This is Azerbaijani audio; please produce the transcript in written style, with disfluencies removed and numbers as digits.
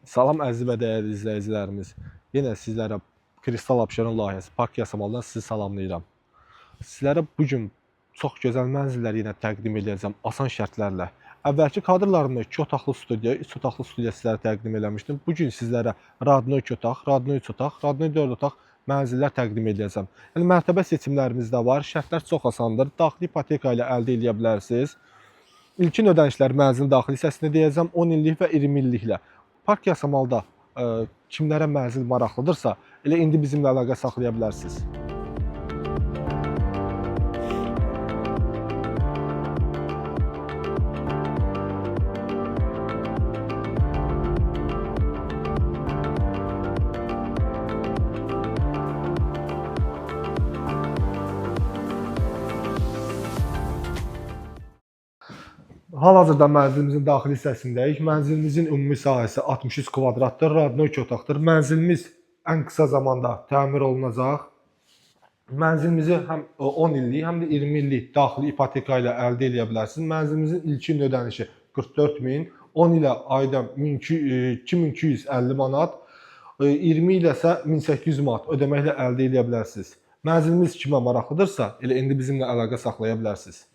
Salam əziz və dəyərli izləyicilərimiz. Yenə sizlərə Kristal Abşeron layihəsi Park Yasamaldan sizi salamlayıram. Sizlərə bugün çox gözəl mənzillər yenə təqdim edəcəm asan şərtlərlə. Əvvəlki kadrlarımda 2 otaqlı studiya, 3 otaqlı studiya sizlərə təqdim eləmişdim. Bugün sizlərə Radno 2 otaq, Radno 3 otaq, Radno 4 otaq mənzillər təqdim edəcəm. Yəni mərtəbə seçimlərimiz də var. Şərtlər çox asandır. Daxili ipoteka ilə əldə edə bilərsiniz. İlkin ödənişlər mənzilin daxili hissəsində deyəcəm 10 illik və 20 illiklə. Park Yasamalda kimlərə mənzil maraqlıdırsa, elə indi bizimlə əlaqə saxlaya bilərsiniz. Hal-hazırda mənzilimizin daxili hissəsindəyik. Mənzilimizin ümumi sahəsi 63 kvadratdır, Radno 2 otaqdır. Mənzilimiz ən qısa zamanda təmir olunacaq. Mənzilimizi həm 10 illik, həm də 20 illik daxili ipoteka ilə əldə edə bilərsiniz. Mənzilimizin ilkin ödənişi 44.000, 10 ilə ayda 2250 manat, 20 ilə isə 1800 manat ödəməklə əldə edə bilərsiniz. Mənzilimiz kimə maraqlıdırsa, elə indi bizimlə əlaqə saxlaya bilərsiniz.